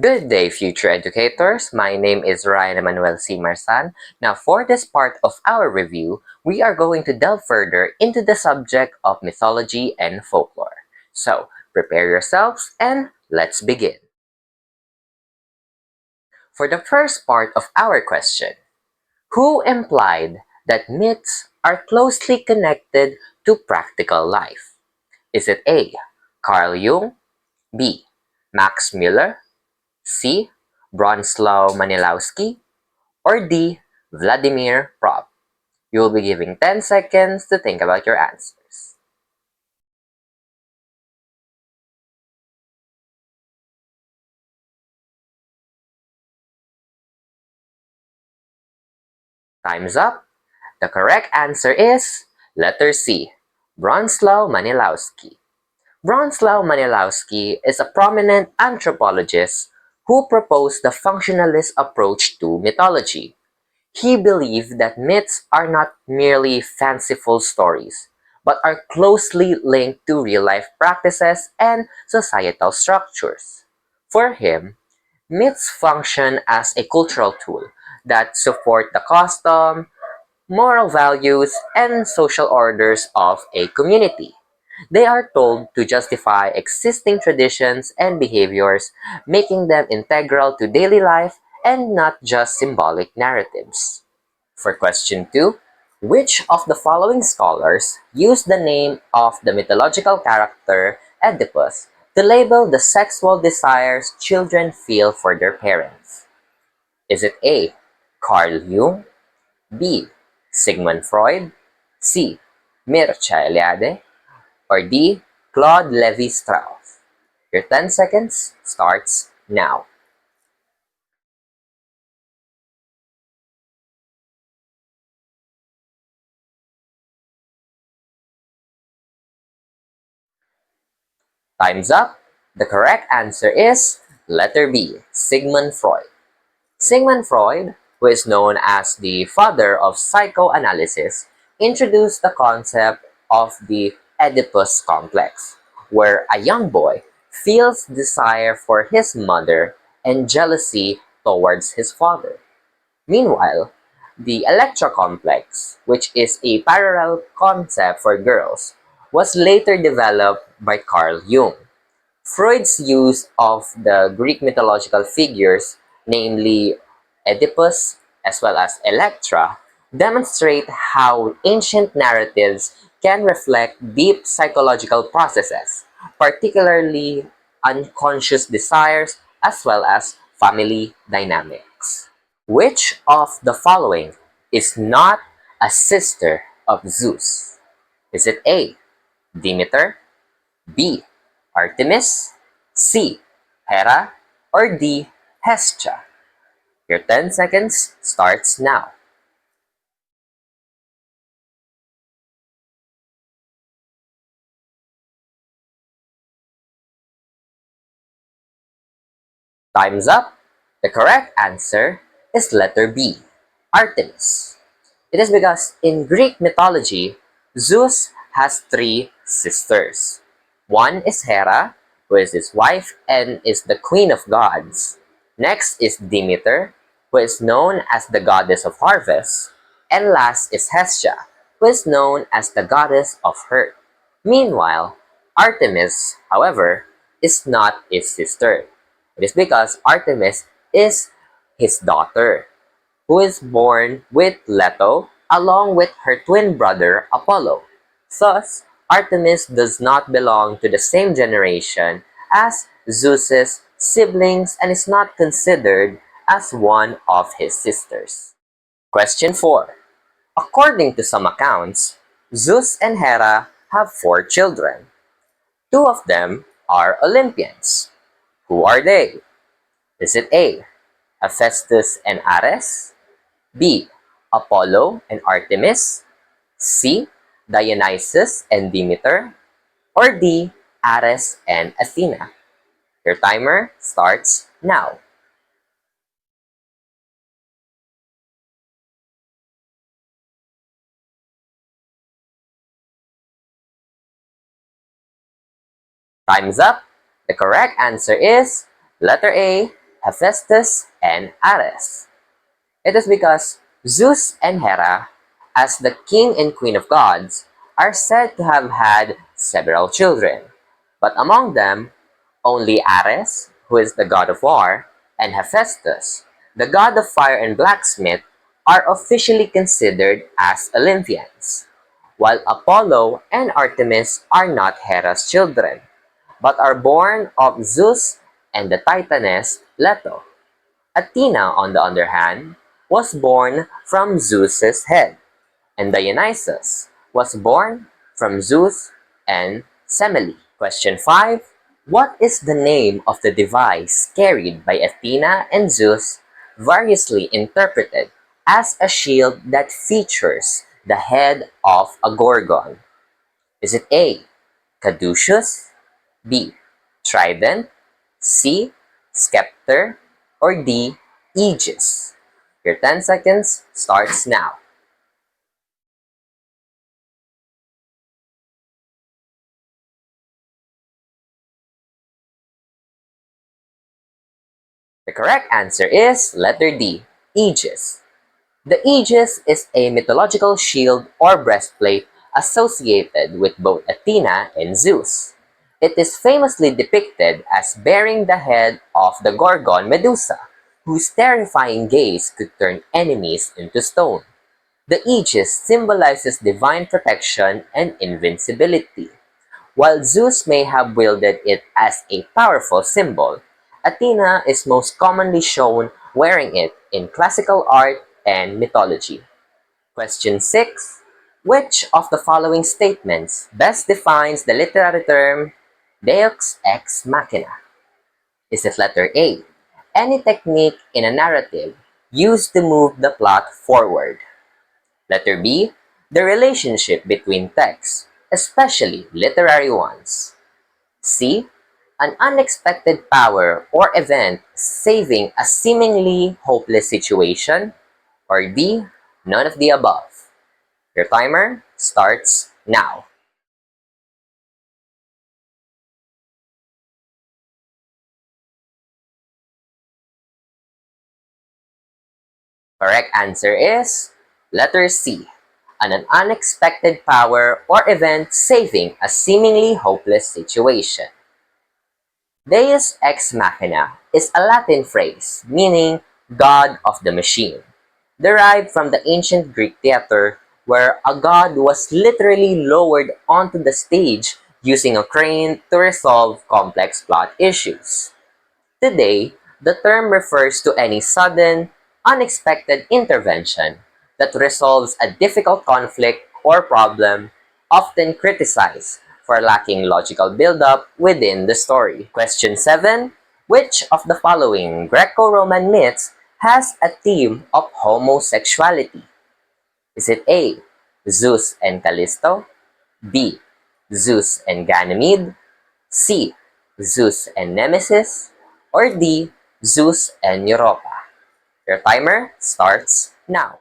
Good day, future educators. My name is Ryan Emmanuel C. Marsan. Now, for this part of our review, we are going to delve further into the subject of mythology and folklore. So, prepare yourselves and let's begin. For the first part of our question, who implied that myths are closely connected to practical life? Is it A. Carl Jung, B. Max Muller, C. Bronislaw Manilowski, or D. Vladimir Prop? You will be giving 10 seconds to think about your answers. Time's up. The correct answer is letter C. Bronislaw Manilowski. Bronislaw Manilowski is a prominent anthropologist who proposed the functionalist approach to mythology. He believed that myths are not merely fanciful stories, but are closely linked to real-life practices and societal structures. For him, myths function as a cultural tool that support the custom, moral values, and social orders of a community. They are told to justify existing traditions and behaviors, making them integral to daily life and not just symbolic narratives. For question 2, which of the following scholars used the name of the mythological character Oedipus to label the sexual desires children feel for their parents? Is it A. Carl Jung, B. Sigmund Freud, C. Mircea Eliade, or D. Claude Lévi-Strauss? Your 10 seconds starts now. Time's up. The correct answer is letter B, Sigmund Freud. Sigmund Freud, who is known as the father of psychoanalysis, introduced the concept of the Oedipus complex, where a young boy feels desire for his mother and jealousy towards his father. Meanwhile, the Electra complex, which is a parallel concept for girls, was later developed by Carl Jung. Freud's use of the Greek mythological figures, namely Oedipus as well as Electra, demonstrate how ancient narratives can reflect deep psychological processes, particularly unconscious desires as well as family dynamics. Which of the following is not a sister of Zeus? Is it A. Demeter, B. Artemis, C. Hera, or D. Hestia? Your 10 seconds starts now. Time's up. The correct answer is letter B, Artemis. It is because in Greek mythology, Zeus has three sisters. One is Hera, who is his wife and is the queen of gods. Next is Demeter, who is known as the goddess of harvest. And last is Hestia, who is known as the goddess of earth. Meanwhile, Artemis, however, is not his sister. It is because Artemis is his daughter, who is born with Leto along with her twin brother Apollo. Thus, Artemis does not belong to the same generation as Zeus's siblings and is not considered as one of his sisters. Question 4. According to some accounts, Zeus and Hera have 4 children. 2 of them are Olympians. Who are they? Is it A. Hephaestus and Ares, B. Apollo and Artemis, C. Dionysus and Demeter, or D. Ares and Athena? Your timer starts now. Time's up. The correct answer is letter A. Hephaestus, and Ares. It is because Zeus and Hera, as the king and queen of gods, are said to have had several children, but among them, only Ares, who is the god of war, and Hephaestus, the god of fire and blacksmith, are officially considered as Olympians, while Apollo and Artemis are not Hera's children, but are born of Zeus and the Titaness Leto. Athena, on the other hand, was born from Zeus's head, and Dionysus was born from Zeus and Semele. Question 5. What is the name of the device carried by Athena and Zeus, variously interpreted as a shield that features the head of a gorgon? Is it A. Caduceus, B. Trident, C. Scepter, or D. Aegis? Your 10 seconds starts now. The correct answer is letter D, Aegis. The Aegis is a mythological shield or breastplate associated with both Athena and Zeus. It is famously depicted as bearing the head of the Gorgon Medusa, whose terrifying gaze could turn enemies into stone. The Aegis symbolizes divine protection and invincibility. While Zeus may have wielded it as a powerful symbol, Athena is most commonly shown wearing it in classical art and mythology. Question 6. Which of the following statements best defines the literary term Deus ex machina? Is it letter A? Any technique in a narrative used to move the plot forward. Letter B. The relationship between texts, especially literary ones. C. An unexpected power or event saving a seemingly hopeless situation. Or D. None of the above. Your timer starts now. Correct answer is letter C. An unexpected power or event saving a seemingly hopeless situation. Deus ex machina is a Latin phrase meaning God of the machine, derived from the ancient Greek theater where a god was literally lowered onto the stage using a crane to resolve complex plot issues. Today, the term refers to any sudden, unexpected intervention that resolves a difficult conflict or problem, often criticized for lacking logical build-up within the story. Question 7. Which of the following Greco-Roman myths has a theme of homosexuality? Is it A. Zeus and Callisto, B. Zeus and Ganymede, C. Zeus and Nemesis, or D. Zeus and Europa? Your timer starts now.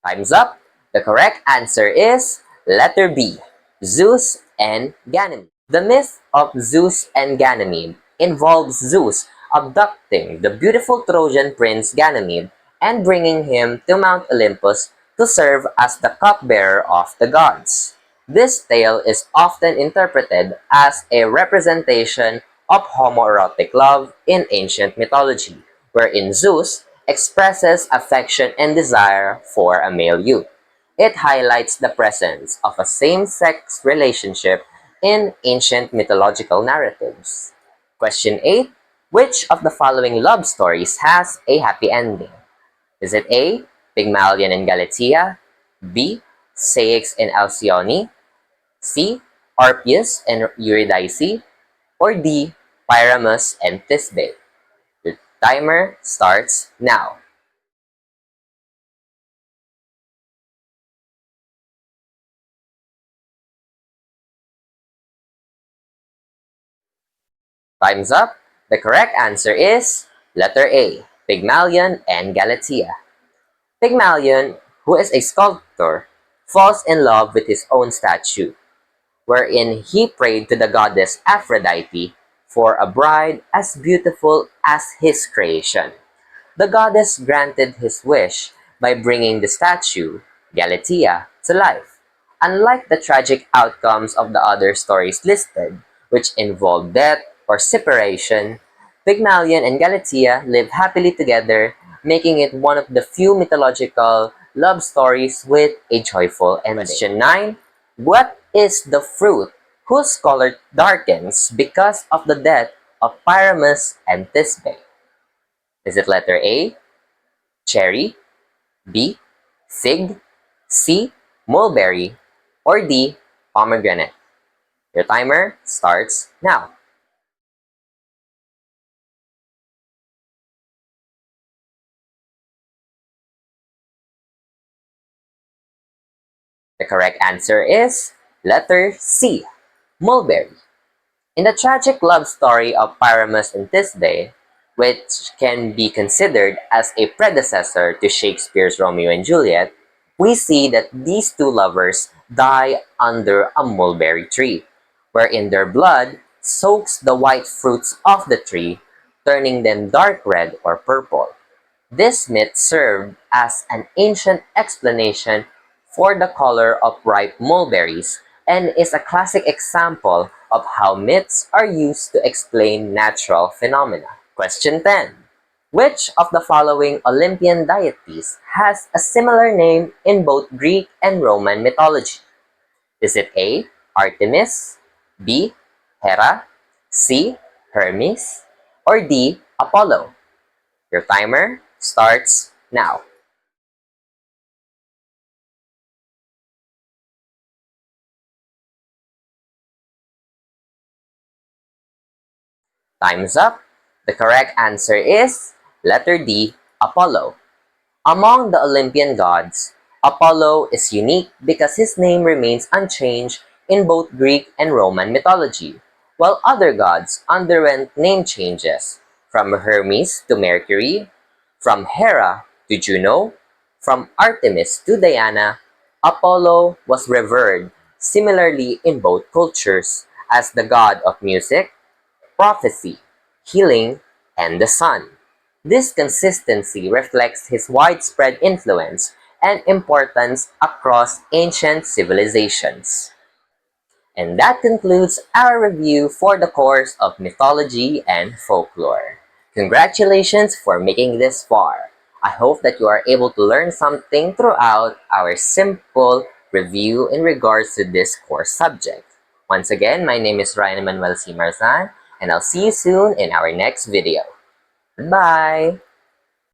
Time's up. The correct answer is letter B, Zeus and Ganymede. The myth of Zeus and Ganymede involves Zeus abducting the beautiful Trojan prince Ganymede and bringing him to Mount Olympus to serve as the cupbearer of the gods. This tale is often interpreted as a representation of homoerotic love in ancient mythology, wherein Zeus expresses affection and desire for a male youth. It highlights the presence of a same-sex relationship in ancient mythological narratives. Question 8. Which of the following love stories has a happy ending? Is it A. Pygmalion and Galatea, B. Ceyx and Alcyone, C. Orpheus and Eurydice, or D. Pyramus and Thisbe? The timer starts now. Time's up. The correct answer is letter A, Pygmalion and Galatea. Pygmalion, who is a sculptor, falls in love with his own statue, wherein he prayed to the goddess Aphrodite for a bride as beautiful as his creation. The goddess granted his wish by bringing the statue, Galatea, to life. Unlike the tragic outcomes of the other stories listed, which involved death or separation, Pygmalion and Galatea live happily together, making it one of the few mythological love stories with a joyful ending. Question 9. What is the fruit whose color darkens because of the death of Pyramus and Thisbe? Is it letter A, cherry, B, fig, C, mulberry, or D, pomegranate? Your timer starts now. The correct answer is letter C, mulberry. In the tragic love story of Pyramus and Thisbe, which can be considered as a predecessor to Shakespeare's Romeo and Juliet, we see that these two lovers die under a mulberry tree, wherein their blood soaks the white fruits of the tree, turning them dark red or purple. This myth served as an ancient explanation for the color of ripe mulberries and is a classic example of how myths are used to explain natural phenomena. Question 10. Which of the following Olympian deities has a similar name in both Greek and Roman mythology? Is it A, Artemis, B, Hera, C, Hermes, or D, Apollo? Your timer starts now. Time's up. The correct answer is letter D, Apollo. Among the Olympian gods, Apollo is unique because his name remains unchanged in both Greek and Roman mythology, while other gods underwent name changes, from Hermes to Mercury, from Hera to Juno, from Artemis to Diana. Apollo was revered similarly in both cultures as the god of music, prophecy, healing, and the sun. This consistency reflects his widespread influence and importance across ancient civilizations. And that concludes our review for the course of Mythology and Folklore. Congratulations for making this far. I hope that you are able to learn something throughout our simple review in regards to this course subject. Once again, my name is Ryan Emanuel C. Marzan, and I'll see you soon in our next video. Bye!